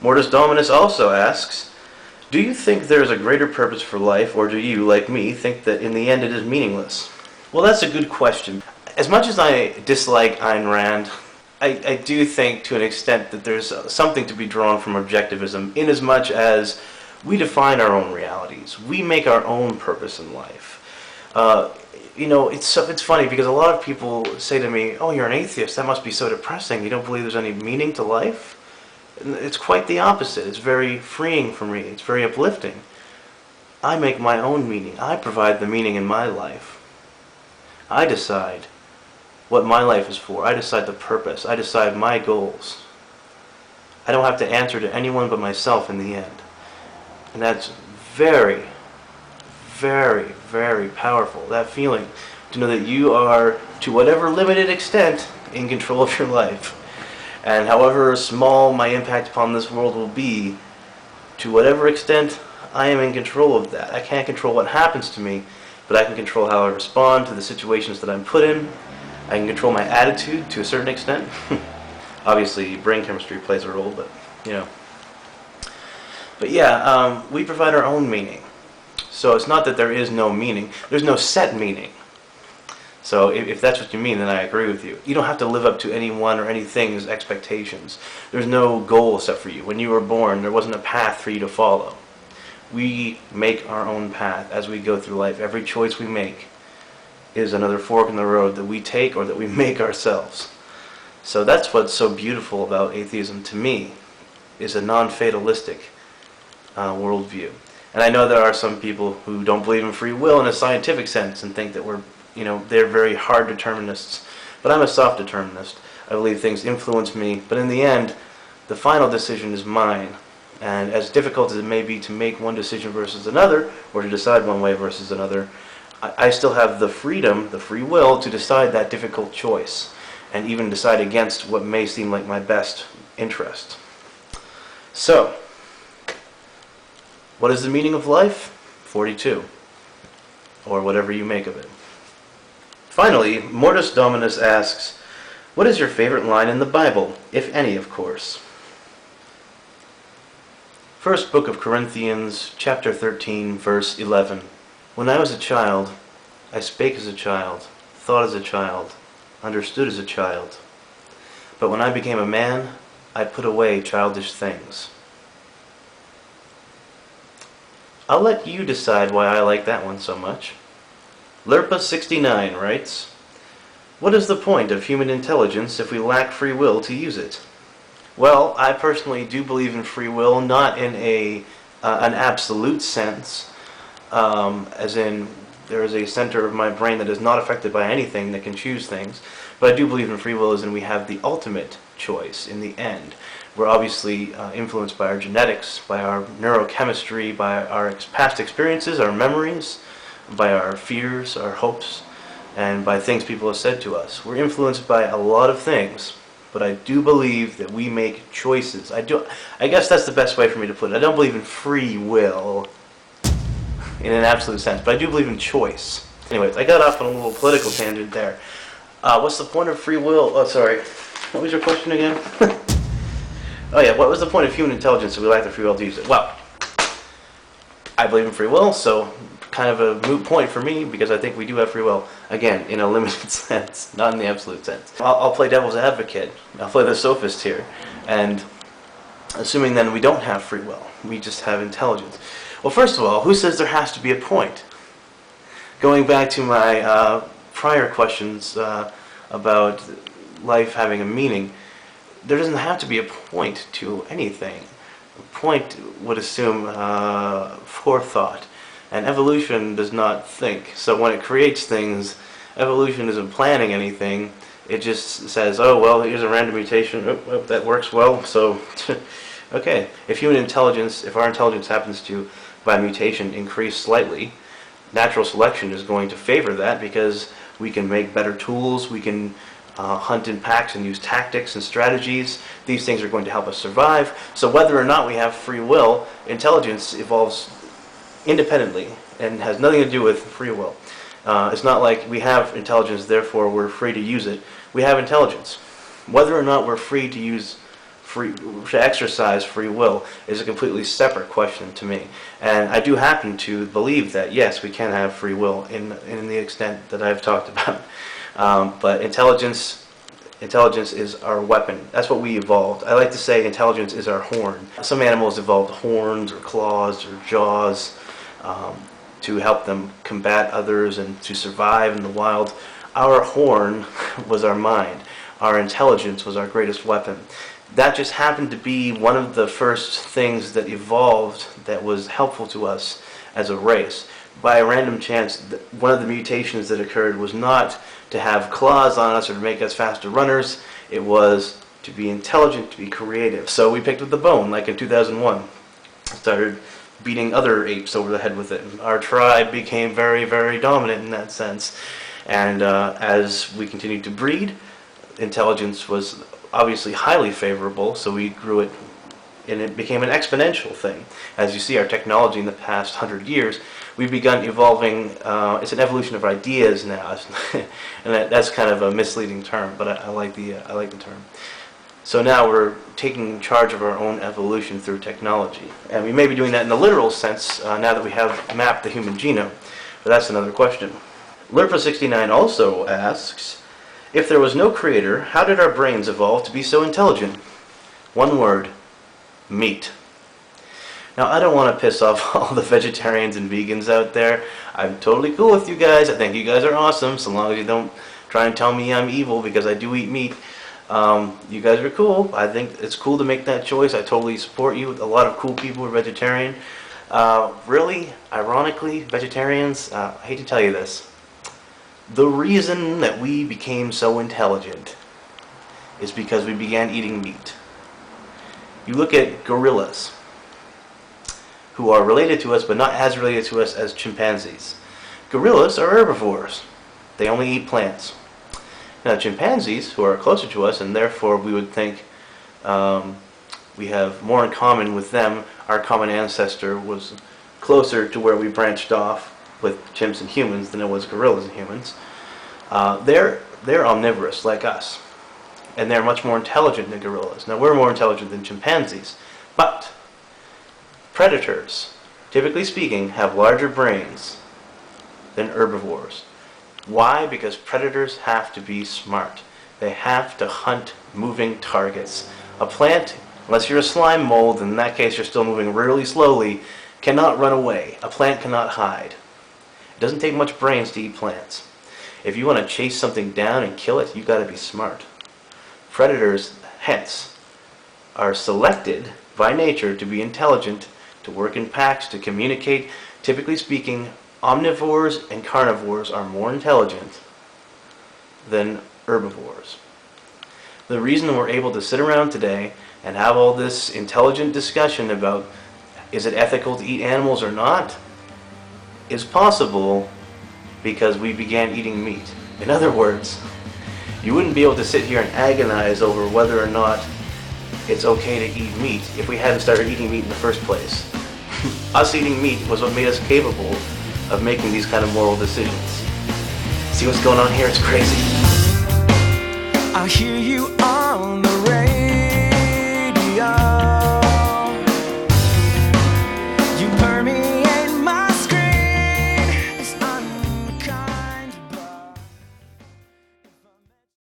Mortis Dominus also asks, do you think there is a greater purpose for life, or do you, like me, think that in the end it is meaningless? Well, that's a good question. As much as I dislike Ayn Rand, I do think to an extent that there's something to be drawn from objectivism, in as much as we define our own realities. We make our own purpose in life. It's funny because a lot of people say to me, oh, you're an atheist, that must be so depressing, you don't believe there's any meaning to life? And it's quite the opposite. It's very freeing for me. It's very uplifting. I make my own meaning. I provide the meaning in my life. I decide what my life is for. I decide the purpose. I decide my goals. I don't have to answer to anyone but myself in the end. And that's very, very, very powerful. That feeling to know that you are, to whatever limited extent, in control of your life. And however small my impact upon this world will be, to whatever extent, I am in control of that. I can't control what happens to me, but I can control how I respond to the situations that I'm put in. I can control my attitude to a certain extent. Obviously, brain chemistry plays a role, but, But yeah, we provide our own meaning. So it's not that there is no meaning. There's no set meaning. So if that's what you mean, then I agree with you. You don't have to live up to anyone or anything's expectations. There's no goal set for you. When you were born, there wasn't a path for you to follow. We make our own path as we go through life. Every choice we make is another fork in the road that we take or that we make ourselves. So that's what's so beautiful about atheism to me, is a non-fatalistic worldview. And I know there are some people who don't believe in free will in a scientific sense and think that they're very hard determinists. But I'm a soft determinist. I believe things influence me, but in the end, the final decision is mine. And as difficult as it may be to make one decision versus another, or to decide one way versus another, I still have the freedom, the free will, to decide that difficult choice, and even decide against what may seem like my best interest. So, what is the meaning of life? 42. Or whatever you make of it. Finally, Mortis Dominus asks, what is your favorite line in the Bible, if any, of course? First book of Corinthians, chapter 13, verse 11. When I was a child, I spake as a child, thought as a child, understood as a child. But when I became a man, I put away childish things. I'll let you decide why I like that one so much. Lerpa69 writes, what is the point of human intelligence if we lack free will to use it? Well, I personally do believe in free will, not in an absolute sense, as in there is a center of my brain that is not affected by anything that can choose things, but I do believe in free will as in we have the ultimate choice in the end. We're obviously influenced by our genetics, by our neurochemistry, by our past experiences, our memories, by our fears, our hopes, and by things people have said to us. We're influenced by a lot of things, but I do believe that we make choices. I guess that's the best way for me to put it. I don't believe in free will in an absolute sense, but I do believe in choice. Anyways, I got off on a little political tangent there. What's the point of free will? Oh, sorry. What was your question again? Oh yeah, what was the point of human intelligence if we lack the free will to use it? Well, I believe in free will, so kind of a moot point for me because I think we do have free will, again, in a limited sense, not in the absolute sense. I'll play devil's advocate. I'll play the sophist here. And assuming then we don't have free will, we just have intelligence. Well, first of all, who says there has to be a point? Going back to my prior questions about life having a meaning, there doesn't have to be a point to anything. A point would assume forethought, and evolution does not think. So when it creates things, evolution isn't planning anything. It just says, oh, well, here's a random mutation. Oh, that works well, so okay. If our intelligence happens to, by mutation, increase slightly, natural selection is going to favor that because we can make better tools, we can hunt in packs and use tactics and strategies. These things are going to help us survive. So whether or not we have free will, intelligence evolves independently and has nothing to do with free will. It's not like we have intelligence, therefore we're free to use it. We have intelligence. Whether or not we're free to use exercise free will is a completely separate question to me. And I do happen to believe that yes, we can have free will in the extent that I've talked about. But intelligence is our weapon. That's what we evolved. I like to say intelligence is our horn. Some animals evolved horns or claws or jaws to help them combat others and to survive in the wild. Our horn was our mind. Our intelligence was our greatest weapon. That just happened to be one of the first things that evolved that was helpful to us as a race. By a random chance, one of the mutations that occurred was not to have claws on us or to make us faster runners. It was to be intelligent, to be creative. So we picked up the bone, like in 2001. Started beating other apes over the head with it. Our tribe became very, very dominant in that sense. And as we continued to breed, intelligence was obviously highly favorable, so we grew it, and it became an exponential thing. As you see, our technology in the past 100 years, we've begun evolving. It's an evolution of ideas now, and that's kind of a misleading term, but I like the term. So now we're taking charge of our own evolution through technology, and we may be doing that in the literal sense now that we have mapped the human genome, but that's another question. Lerpa69 also asks, if there was no creator, how did our brains evolve to be so intelligent? One word: meat. Now, I don't want to piss off all the vegetarians and vegans out there. I'm totally cool with you guys. I think you guys are awesome, so long as you don't try and tell me I'm evil because I do eat meat. You guys are cool. I think it's cool to make that choice. I totally support you. A lot of cool people are vegetarian. Really, ironically, vegetarians, I hate to tell you this, the reason that we became so intelligent is because we began eating meat. You look at gorillas, who are related to us but not as related to us as chimpanzees. Gorillas are herbivores. They only eat plants. Now chimpanzees, who are closer to us, and therefore we would think we have more in common with them, our common ancestor was closer to where we branched off with chimps and humans than it was gorillas and humans. They're omnivorous like us, and they're much more intelligent than gorillas. Now we're more intelligent than chimpanzees, but predators, typically speaking, have larger brains than herbivores. Why? Because predators have to be smart. They have to hunt moving targets. A plant, unless you're a slime mold, in that case you're still moving really slowly, cannot run away. A plant cannot hide. It doesn't take much brains to eat plants. If you want to chase something down and kill it, you've got to be smart. Predators, hence, are selected by nature to be intelligent, to work in packs, to communicate. Typically speaking, omnivores and carnivores are more intelligent than herbivores. The reason we're able to sit around today and have all this intelligent discussion about is it ethical to eat animals or not is possible because we began eating meat. In other words, you wouldn't be able to sit here and agonize over whether or not it's okay to eat meat if we hadn't started eating meat in the first place. Us eating meat was what made us capable of making these kind of moral decisions. See what's going on here? It's crazy. I hear you on the radio.